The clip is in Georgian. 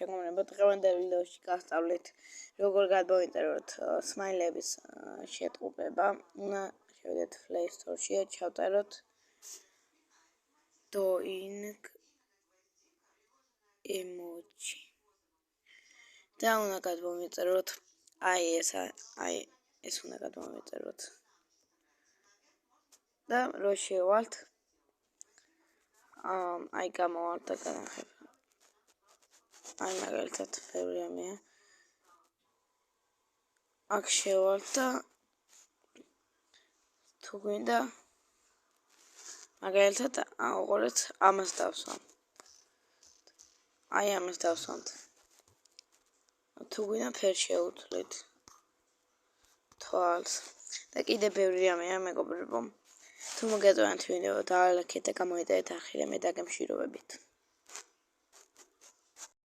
შეგმონება დღევანდელ ვიდეოში გასწავლით როგორ გადმოვიწეროთ სმაილების შეტყობება. უნდა შევიდეთ Play Store-ში, ჩავწეროთ Doing emoji. და უნდა გადმოვიწეროთ ეს უნდა გადმოვიწეროთ. და რო შევალთ გამოვალთ და განახებ. მაგალითად ფევრიამია. აქ შევალთ და თუ გვინდა მაგალითად აუყურეთ ამას დავსვამ. ამას დავსვამთ. თუ გვინდა ფერ შეუთვლით. თვალს. და კიდე ბევრი რამეა მეგობრებო. თუ მოგეწონათ ვიდეო, დალაიქეთ და გამოიწერეთ არხი და მე დაგემშვიდობებით.